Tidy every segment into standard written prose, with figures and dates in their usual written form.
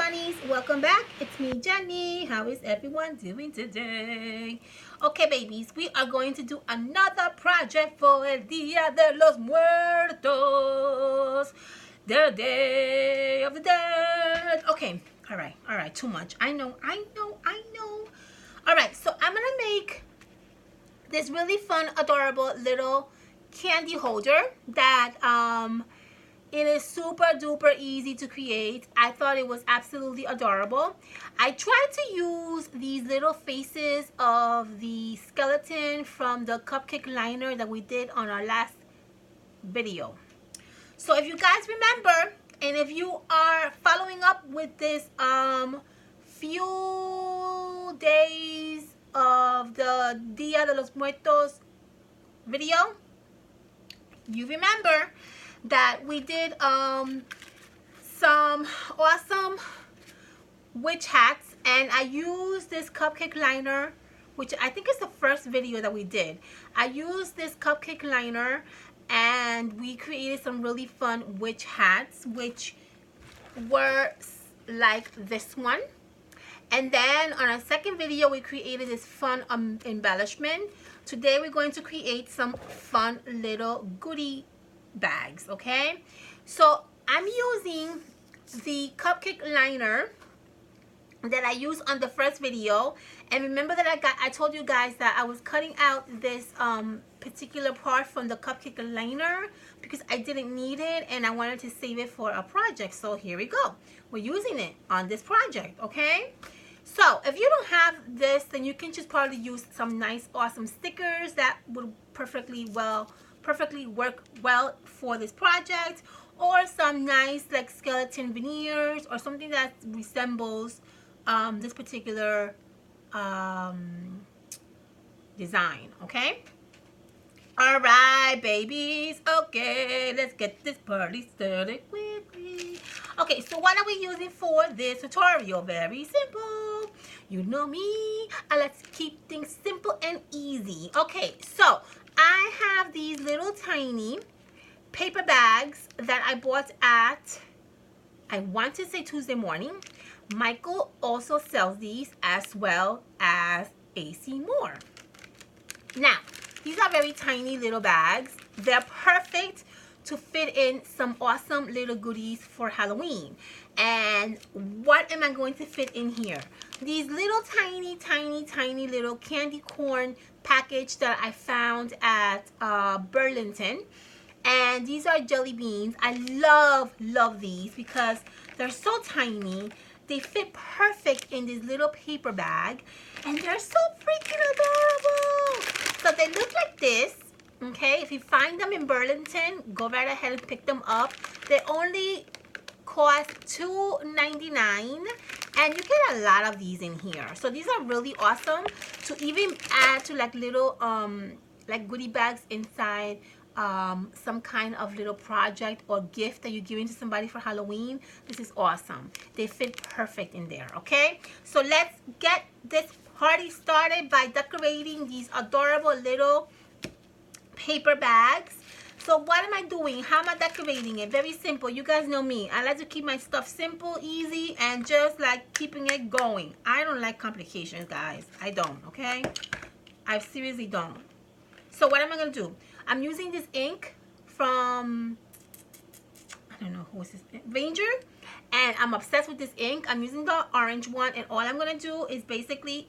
bunnies, welcome back. It's me, Jenny. How is everyone doing today? Okay, babies, we are going to do another project for El Dia de los Muertos, the Day of the Dead. Okay, all right, too much. I know. All right, so I'm gonna make this really fun, adorable little candy holder that it is super duper easy to create. I thought it was absolutely adorable. I tried to use these little faces of the skeleton from the cupcake liner that we did on our last video. So if you guys remember, and if you are following up with this few days of the Dia de los Muertos video, you remember that we did some awesome witch hats, and I used this cupcake liner, which I think is the first video that we did. I used this cupcake liner and we created some really fun witch hats, which were like this one. And then on our second video, we created this fun embellishment. Today we're going to create some fun little goodie bags. Okay, so I'm using the cupcake liner that I used on the first video, and remember that I told you guys that I was cutting out this particular part from the cupcake liner because I didn't need it and I wanted to save it for a project. So here we go, we're using it on this project. Okay, so if you don't have this, then you can just probably use some nice awesome stickers that would perfectly work well for this project, or some nice like skeleton veneers or something that resembles this particular design. Okay, all right, babies. Okay, let's get this party started quickly. Okay, so what are we using for this tutorial? Very simple. You know me, I like to keep things simple and easy. Okay, so I have these little tiny paper bags that I bought at, I want to say Tuesday Morning. Michael also sells these, as well as AC Moore. Now, these are very tiny little bags. They're perfect to fit in some awesome little goodies for Halloween. And what am I going to fit in here? These little tiny little candy corn package that I found at Burlington. And these are jelly beans. I love these because they're so tiny. They fit perfect in this little paper bag, and they're so freaking adorable. So they look like this. Okay, if you find them in Burlington, go right ahead and pick them up. They only cost $2.99, and you get a lot of these in here. So these are really awesome to even add to like little like goodie bags inside some kind of little project or gift that you're giving to somebody for Halloween. This is awesome. They fit perfect in there. Okay, so let's get this party started by decorating these adorable little paper bags. So what am I doing? How am I decorating it? Very simple. You guys know me. I like to keep my stuff simple, easy, and just like keeping it going. I don't like complications, guys. I don't. Okay, I seriously don't. So what am I gonna do? I'm using this ink from, I don't know who is this, Ranger, and I'm obsessed with this ink. I'm using the orange one, and all I'm gonna do is basically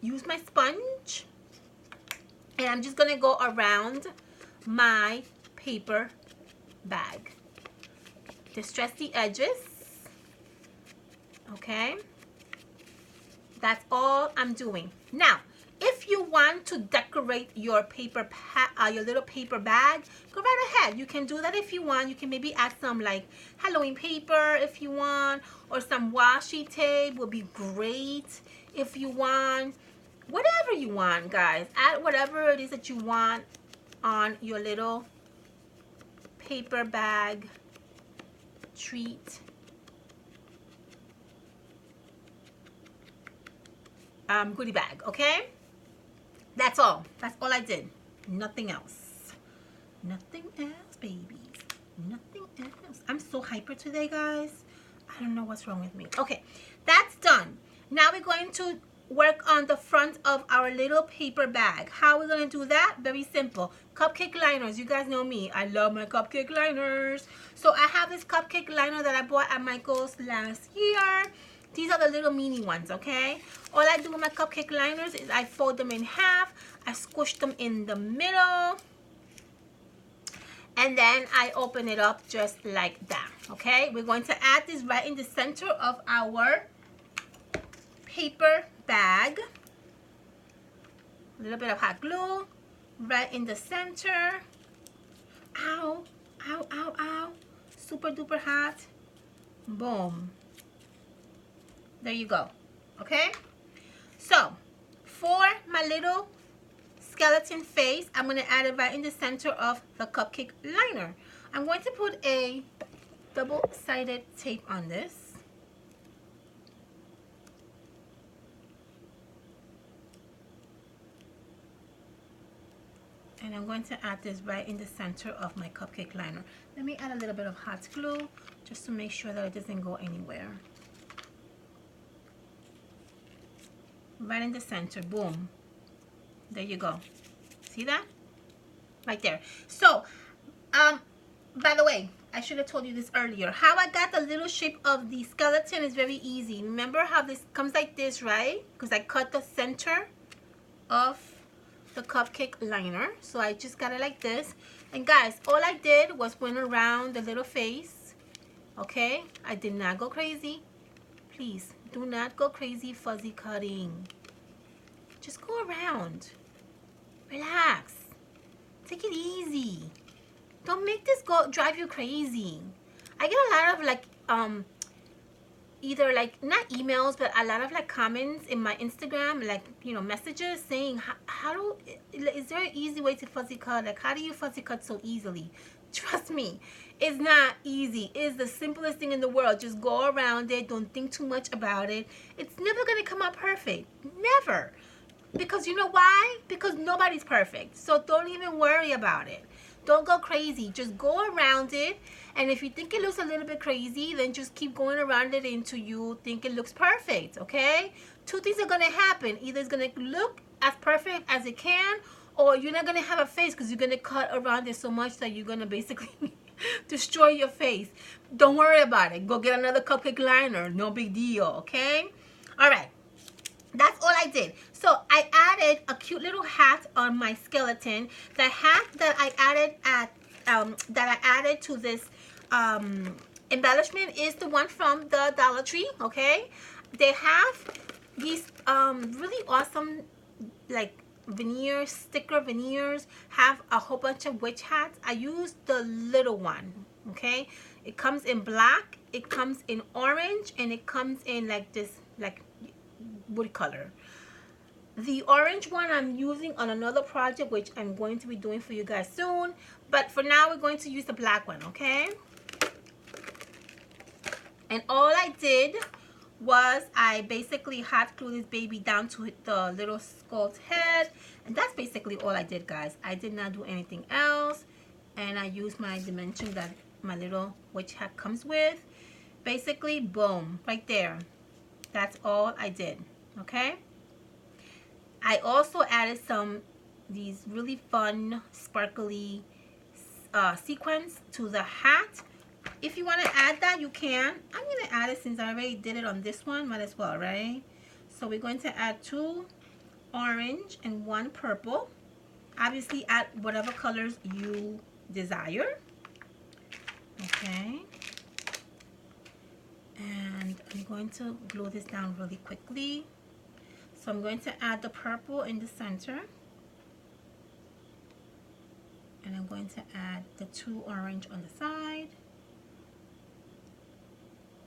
use my sponge, and I'm just gonna go around my paper bag. Distress the edges. Okay, that's all I'm doing. Now, if you want to decorate your your little paper bag, go right ahead. You can do that if you want. You can maybe add some like Halloween paper if you want, or some washi tape would be great if you want. Whatever you want, guys. Add whatever it is that you want on your little paper bag treat. Goodie bag, okay? That's all I did. Nothing else. Nothing else, babies. Nothing else. I'm so hyper today, guys. I don't know what's wrong with me. Okay, that's done. Now we're going to work on the front of our little paper bag. How are we going to do that? Very simple. Cupcake liners. You guys know me. I love my cupcake liners. So I have this cupcake liner that I bought at Michael's last year. These are the little mini ones, okay? All I do with my cupcake liners is I fold them in half. I squish them in the middle. And then I open it up just like that, okay? We're going to add this right in the center of our paper bag. A little bit of hot glue right in the center. Ow, ow, ow, ow. Super duper hot. Boom. There you go, okay? So, for my little skeleton face, I'm going to add it right in the center of the cupcake liner. I'm going to put a double-sided tape on this. And I'm going to add this right in the center of my cupcake liner. Let me add a little bit of hot glue just to make sure that it doesn't go anywhere. Right in the center, boom. There you go. See that? Right there. So, by the way, I should have told you this earlier. How I got the little shape of the skeleton is very easy. Remember how this comes like this, right? Because I cut the center of the cupcake liner. So I just got it like this. And guys, all I did was went around the little face. Okay? I did not go crazy. Please, do not go crazy fuzzy cutting. Just go around. Relax. Take it easy. Don't make this drive you crazy. I get a lot of like either like not emails but a lot of like comments in my Instagram, like, you know, messages saying is there an easy way to fuzzy cut? Like, how do you fuzzy cut so easily? Trust me, it's not easy. It's the simplest thing in the world. Just go around it. Don't think too much about it. It's never gonna come out perfect. Never. Because you know why? Because nobody's perfect. So don't even worry about it. Don't go crazy. Just go around it. And if you think it looks a little bit crazy, then just keep going around it until you think it looks perfect, okay? Two things are going to happen. Either it's going to look as perfect as it can, or you're not going to have a face because you're going to cut around it so much that you're going to basically destroy your face. Don't worry about it. Go get another cupcake liner. No big deal, okay? All right. That's all I did. So I added a cute little hat on my skeleton. The hat that I added to this embellishment is the one from the Dollar Tree. Okay, they have these really awesome like veneers, sticker veneers. Have a whole bunch of witch hats. I used the little one. Okay, it comes in black, it comes in orange, and it comes in like this like wood color. The orange one I'm using on another project which I'm going to be doing for you guys soon, but for now we're going to use the black one, okay? And all I did was I basically hot glued this baby down to the little skull's head, and that's basically all I did, guys. I did not do anything else, and I used my dimension that my little witch hat comes with. Basically, boom, right there. That's all I did. Okay, I also added these really fun sparkly sequins to the hat. If you want to add that, you can. I'm going to add it since I already did it on this one. Might as well, right? So we're going to add 2 orange and 1 purple. Obviously, add whatever colors you desire. Okay. And I'm going to glue this down really quickly. So I'm going to add the purple in the center. And I'm going to add the 2 orange on the side.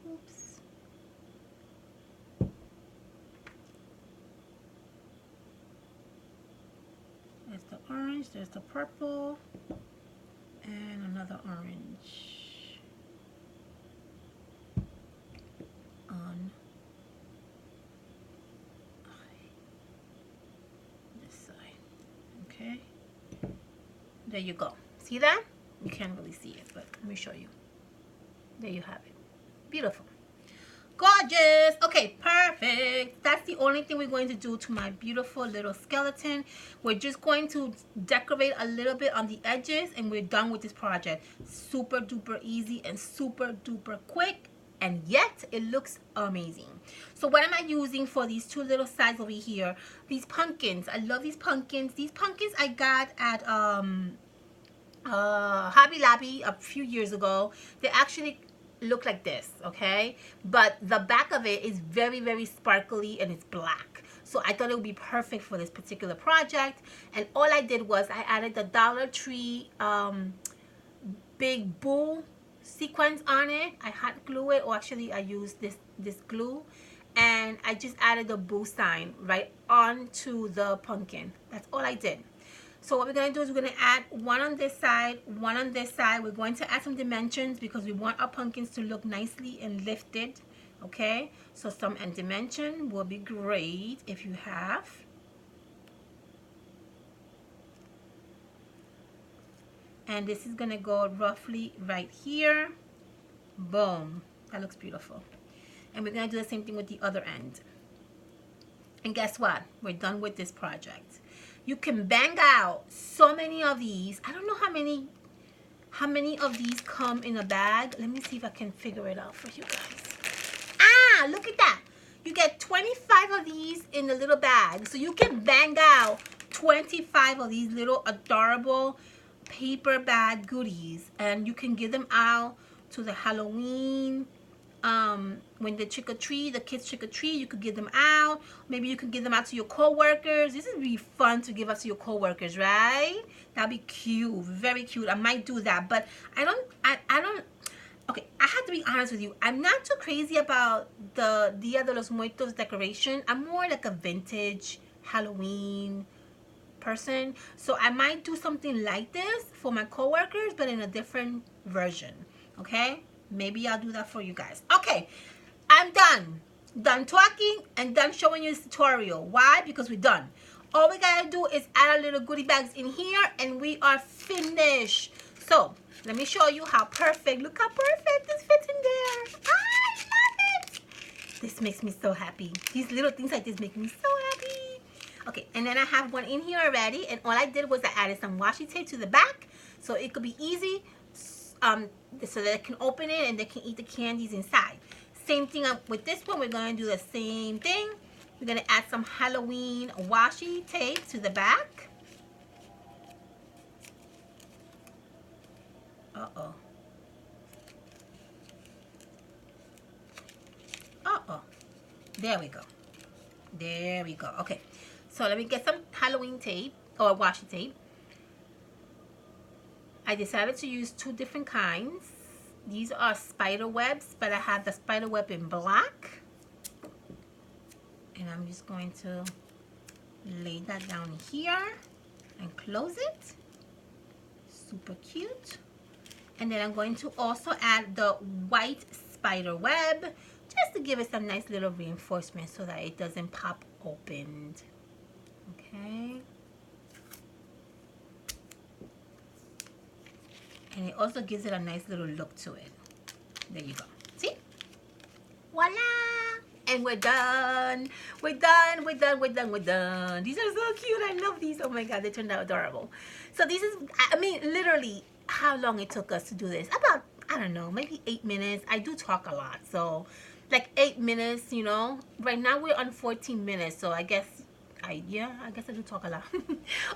Oops. There's the orange, there's the purple, and another orange on this side. Okay, there you go. See that? You can't really see it, but let me show you. There you have it. Beautiful. Gorgeous. Okay, perfect. That's the only thing we're going to do to my beautiful little skeleton. We're just going to decorate a little bit on the edges and we're done with this project. Super duper easy and super duper quick, and yet it looks amazing. So what am I using for these two little sides over here? These pumpkins. I love these pumpkins. These pumpkins I got at Hobby Lobby a few years ago. They actually look like this, okay, but the back of it is very, very sparkly and it's black, so I thought it would be perfect for this particular project. And all I did was I added the Dollar Tree big bull sequence on it. I hot glue it, or actually I used this glue, and I just added the bull sign right onto the pumpkin. That's all I did. So what we're going to do is we're going to add one on this side, one on this side. We're going to add some dimensions because we want our pumpkins to look nicely and lifted, okay? So some dimension will be great if you have. And this is going to go roughly right here. Boom. That looks beautiful. And we're going to do the same thing with the other end. And guess what? We're done with this project. You can bang out so many of these. I don't know how many of these come in a bag. Let me see if I can figure it out for you guys. Ah, look at that. You get 25 of these in a little bag. So you can bang out 25 of these little adorable paper bag goodies. And you can give them out to the Halloween. When the trick-or-treat, the kids trick-or-treat, you could give them out. Maybe you could give them out to your co-workers. This would be fun to give out to your co-workers, right? That'd be cute, very cute. I might do that, but I don't, okay, I have to be honest with you. I'm not too crazy about the Dia de los Muertos decoration. I'm more like a vintage Halloween person. So I might do something like this for my co-workers, but in a different version, okay? Maybe I'll do that for you guys. Okay, I'm done talking and done showing you this tutorial. Why? Because we're done. All we gotta do is add our little goodie bags in here and we are finished. So let me show you how perfect, look how perfect this fits in there. I love it. This makes me so happy. These little things like this make me so happy. Okay, and then I have one in here already, and all I did was I added some washi tape to the back so it could be easy, so that they can open it and they can eat the candies inside. Same thing with this one. We're going to do the same thing. We're going to add some Halloween washi tape to the back. Uh-oh. Uh-oh. There we go. There we go. Okay. So let me get some Halloween tape or washi tape. I decided to use two different kinds. These are spider webs, but I have the spider web in black. And I'm just going to lay that down here and close it. Super cute. And then I'm going to also add the white spider web just to give it some nice little reinforcement so that it doesn't pop open. Okay. And it also gives it a nice little look to it. There you go. See? Voila! And we're done. We're done. We're done. We're done. We're done. These are so cute. I love these. Oh my God, they turned out adorable. So this is, I mean, literally how long it took us to do this. About, I don't know, maybe 8 minutes. I do talk a lot. So like 8 minutes, you know. Right now we're on 14 minutes. So I guess I do talk a lot.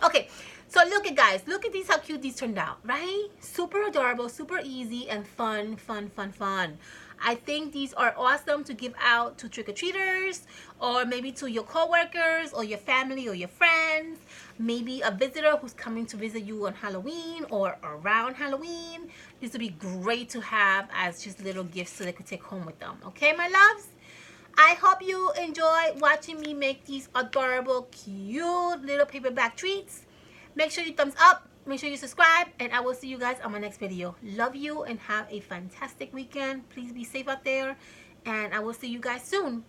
Okay, so look at guys, look at these, how cute these turned out, right? Super adorable, super easy, and fun, fun, fun, fun. I think these are awesome to give out to trick-or-treaters, or maybe to your co-workers or your family or your friends, maybe a visitor who's coming to visit you on Halloween or around Halloween. This would be great to have as just little gifts so they could take home with them. Okay, my loves? I hope you enjoy watching me make these adorable, cute little paperback treats. Make sure you thumbs up, make sure you subscribe, and I will see you guys on my next video. Love you and have a fantastic weekend. Please be safe out there, and I will see you guys soon.